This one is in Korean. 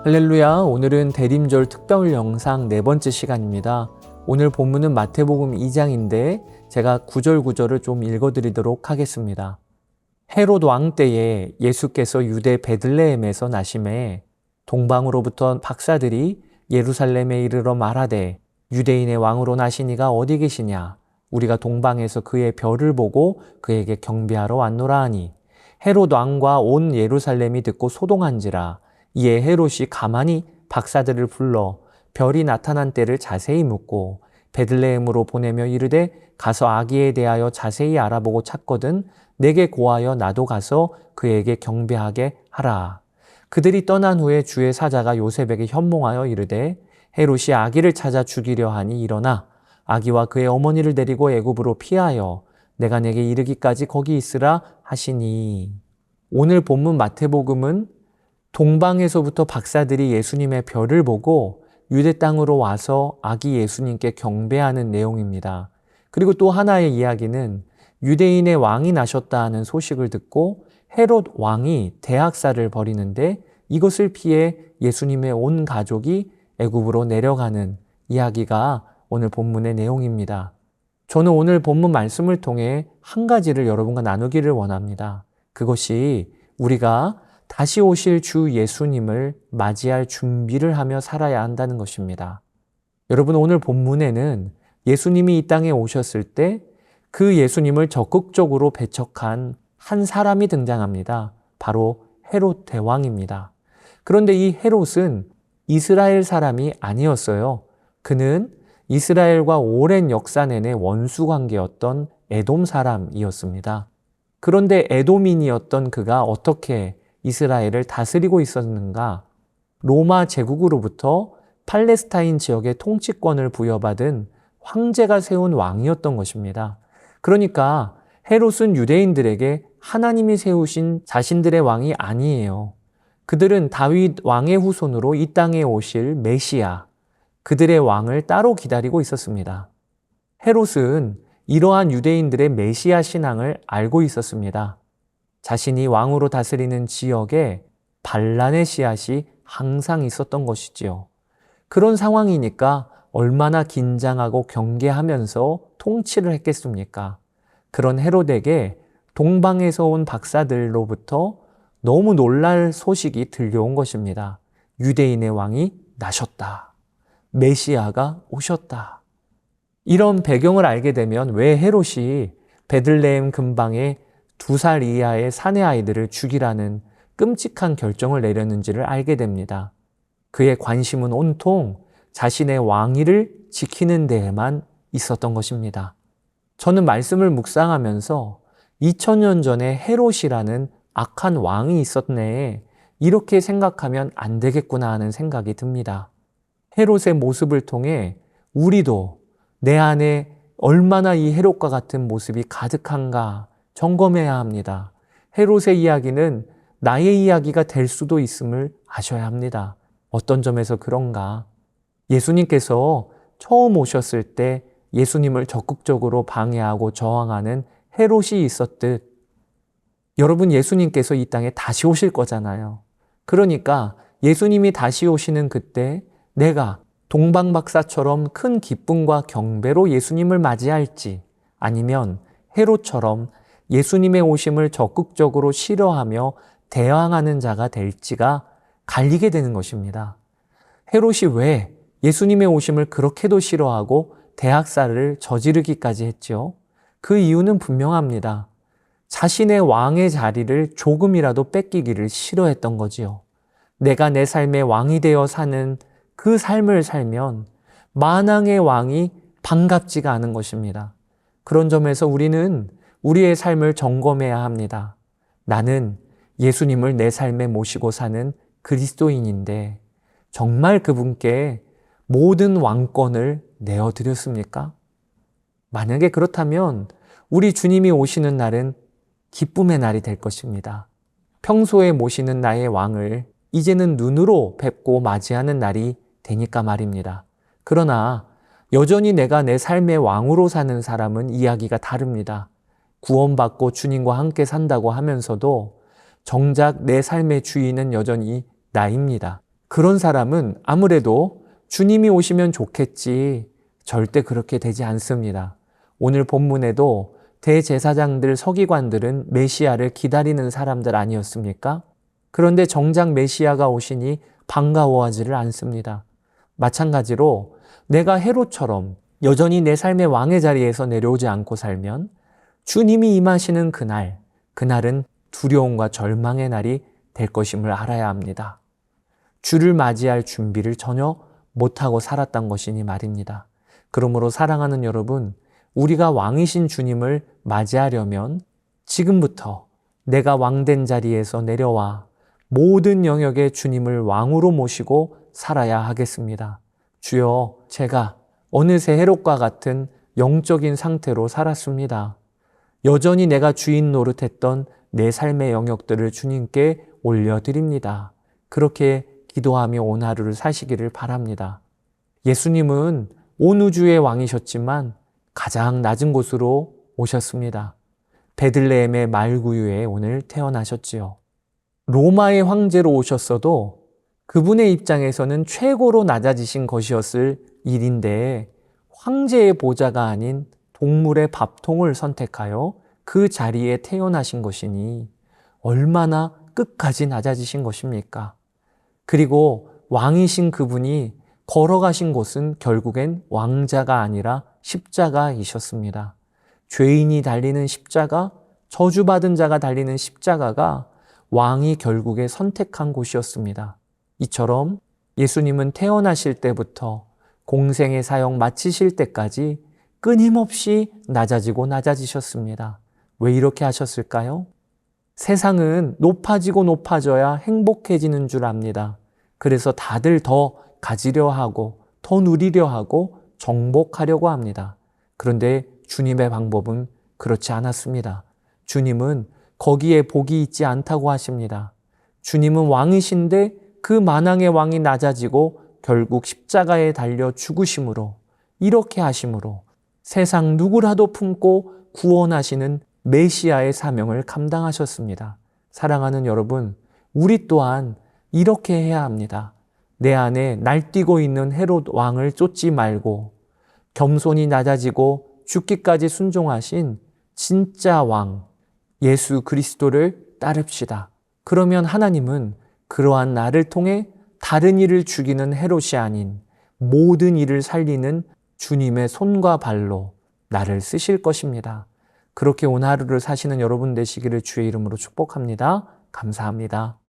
할렐루야, 오늘은 대림절 특별 영상 네 번째 시간입니다. 오늘 본문은 마태복음 2장인데 제가 구절구절을 좀 읽어드리도록 하겠습니다. 헤롯 왕 때에 예수께서 유대 베들레헴에서 나심에 동방으로부터 박사들이 예루살렘에 이르러 말하되 유대인의 왕으로 나시니가 어디 계시냐? 우리가 동방에서 그의 별을 보고 그에게 경배하러 왔노라 하니 헤롯 왕과 온 예루살렘이 듣고 소동한지라. 이에 헤롯이 가만히 박사들을 불러 별이 나타난 때를 자세히 묻고 베들레헴으로 보내며 이르되 가서 아기에 대하여 자세히 알아보고 찾거든 내게 고하여 나도 가서 그에게 경배하게 하라. 그들이 떠난 후에 주의 사자가 요셉에게 현몽하여 이르되 헤롯이 아기를 찾아 죽이려 하니 일어나 아기와 그의 어머니를 데리고 애굽으로 피하여 내가 내게 이르기까지 거기 있으라 하시니. 오늘 본문 마태복음은 동방에서부터 박사들이 예수님의 별을 보고 유대 땅으로 와서 아기 예수님께 경배하는 내용입니다. 그리고 또 하나의 이야기는 유대인의 왕이 나셨다는 소식을 듣고 헤롯 왕이 대학살을 벌이는데 이것을 피해 예수님의 온 가족이 애굽으로 내려가는 이야기가 오늘 본문의 내용입니다. 저는 오늘 본문 말씀을 통해 한 가지를 여러분과 나누기를 원합니다. 그것이 우리가 다시 오실 주 예수님을 맞이할 준비를 하며 살아야 한다는 것입니다. 여러분, 오늘 본문에는 예수님이 이 땅에 오셨을 때 그 예수님을 적극적으로 배척한 한 사람이 등장합니다. 바로 헤롯 대왕입니다. 그런데 이 헤롯은 이스라엘 사람이 아니었어요. 그는 이스라엘과 오랜 역사 내내 원수 관계였던 에돔 사람이었습니다. 그런데 에돔인이었던 그가 어떻게 이스라엘을 다스리고 있었는가? 로마 제국으로부터 팔레스타인 지역의 통치권을 부여받은 황제가 세운 왕이었던 것입니다. 그러니까 헤롯은 유대인들에게 하나님이 세우신 자신들의 왕이 아니에요. 그들은 다윗 왕의 후손으로 이 땅에 오실 메시아, 그들의 왕을 따로 기다리고 있었습니다. 헤롯은 이러한 유대인들의 메시아 신앙을 알고 있었습니다. 자신이 왕으로 다스리는 지역에 반란의 씨앗이 항상 있었던 것이지요. 그런 상황이니까 얼마나 긴장하고 경계하면서 통치를 했겠습니까? 그런 헤롯에게 동방에서 온 박사들로부터 너무 놀랄 소식이 들려온 것입니다. 유대인의 왕이 나셨다. 메시아가 오셨다. 이런 배경을 알게 되면 왜 헤롯이 베들레헴 근방에 2살 이하의 사내 아이들을 죽이라는 끔찍한 결정을 내렸는지를 알게 됩니다. 그의 관심은 온통 자신의 왕위를 지키는 데에만 있었던 것입니다. 저는 말씀을 묵상하면서 2000년 전에 헤롯이라는 악한 왕이 있었네, 이렇게 생각하면 안 되겠구나 하는 생각이 듭니다. 헤롯의 모습을 통해 우리도 내 안에 얼마나 이 헤롯과 같은 모습이 가득한가 점검해야 합니다. 헤롯의 이야기는 나의 이야기가 될 수도 있음을 아셔야 합니다. 어떤 점에서 그런가? 예수님께서 처음 오셨을 때 예수님을 적극적으로 방해하고 저항하는 헤롯이 있었듯 여러분, 예수님께서 이 땅에 다시 오실 거잖아요. 그러니까 예수님이 다시 오시는 그때 내가 동방박사처럼 큰 기쁨과 경배로 예수님을 맞이할지 아니면 헤롯처럼 예수님의 오심을 적극적으로 싫어하며 대항하는 자가 될지가 갈리게 되는 것입니다. 헤롯이 왜 예수님의 오심을 그렇게도 싫어하고 대학살을 저지르기까지 했죠? 그 이유는 분명합니다. 자신의 왕의 자리를 조금이라도 뺏기기를 싫어했던 거지요. 내가 내 삶의 왕이 되어 사는 그 삶을 살면 만왕의 왕이 반갑지가 않은 것입니다. 그런 점에서 우리는 우리의 삶을 점검해야 합니다. 나는 예수님을 내 삶에 모시고 사는 그리스도인인데 정말 그분께 모든 왕권을 내어드렸습니까? 만약에 그렇다면 우리 주님이 오시는 날은 기쁨의 날이 될 것입니다. 평소에 모시는 나의 왕을 이제는 눈으로 뵙고 맞이하는 날이 되니까 말입니다. 그러나 여전히 내가 내 삶의 왕으로 사는 사람은 이야기가 다릅니다. 구원받고 주님과 함께 산다고 하면서도 정작 내 삶의 주인은 여전히 나입니다. 그런 사람은 아무래도 주님이 오시면 좋겠지, 절대 그렇게 되지 않습니다. 오늘 본문에도 대제사장들, 서기관들은 메시아를 기다리는 사람들 아니었습니까? 그런데 정작 메시아가 오시니 반가워하지를 않습니다. 마찬가지로 내가 헤롯처럼 여전히 내 삶의 왕의 자리에서 내려오지 않고 살면 주님이 임하시는 그날은 두려움과 절망의 날이 될 것임을 알아야 합니다. 주를 맞이할 준비를 전혀 못하고 살았던 것이니 말입니다. 그러므로 사랑하는 여러분, 우리가 왕이신 주님을 맞이하려면 지금부터 내가 왕된 자리에서 내려와 모든 영역에 주님을 왕으로 모시고 살아야 하겠습니다. 주여, 제가 어느새 헤롯과 같은 영적인 상태로 살았습니다. 여전히 내가 주인 노릇했던 내 삶의 영역들을 주님께 올려드립니다. 그렇게 기도하며 온 하루를 사시기를 바랍니다. 예수님은 온 우주의 왕이셨지만 가장 낮은 곳으로 오셨습니다. 베들레헴의 말구유에 오늘 태어나셨지요. 로마의 황제로 오셨어도 그분의 입장에서는 최고로 낮아지신 것이었을 일인데 황제의 보좌가 아닌 동물의 밥통을 선택하여 그 자리에 태어나신 것이니 얼마나 끝까지 낮아지신 것입니까? 그리고 왕이신 그분이 걸어가신 곳은 결국엔 왕자가 아니라 십자가이셨습니다. 죄인이 달리는 십자가, 저주받은 자가 달리는 십자가가 왕이 결국에 선택한 곳이었습니다. 이처럼 예수님은 태어나실 때부터 공생의 사역 마치실 때까지 끊임없이 낮아지고 낮아지셨습니다. 왜 이렇게 하셨을까요? 세상은 높아지고 높아져야 행복해지는 줄 압니다. 그래서 다들 더 가지려 하고 더 누리려 하고 정복하려고 합니다. 그런데 주님의 방법은 그렇지 않았습니다. 주님은 거기에 복이 있지 않다고 하십니다. 주님은 왕이신데 그 만왕의 왕이 낮아지고 결국 십자가에 달려 죽으심으로, 이렇게 하심으로 세상 누구라도 품고 구원하시는 메시아의 사명을 감당하셨습니다. 사랑하는 여러분, 우리 또한 이렇게 해야 합니다. 내 안에 날뛰고 있는 헤롯 왕을 쫓지 말고 겸손히 낮아지고 죽기까지 순종하신 진짜 왕 예수 그리스도를 따릅시다. 그러면 하나님은 그러한 나를 통해 다른 일을 죽이는 헤롯이 아닌 모든 일을 살리는 주님의 손과 발로 나를 쓰실 것입니다. 그렇게 오늘 하루를 사시는 여러분 되시기를 주의 이름으로 축복합니다. 감사합니다.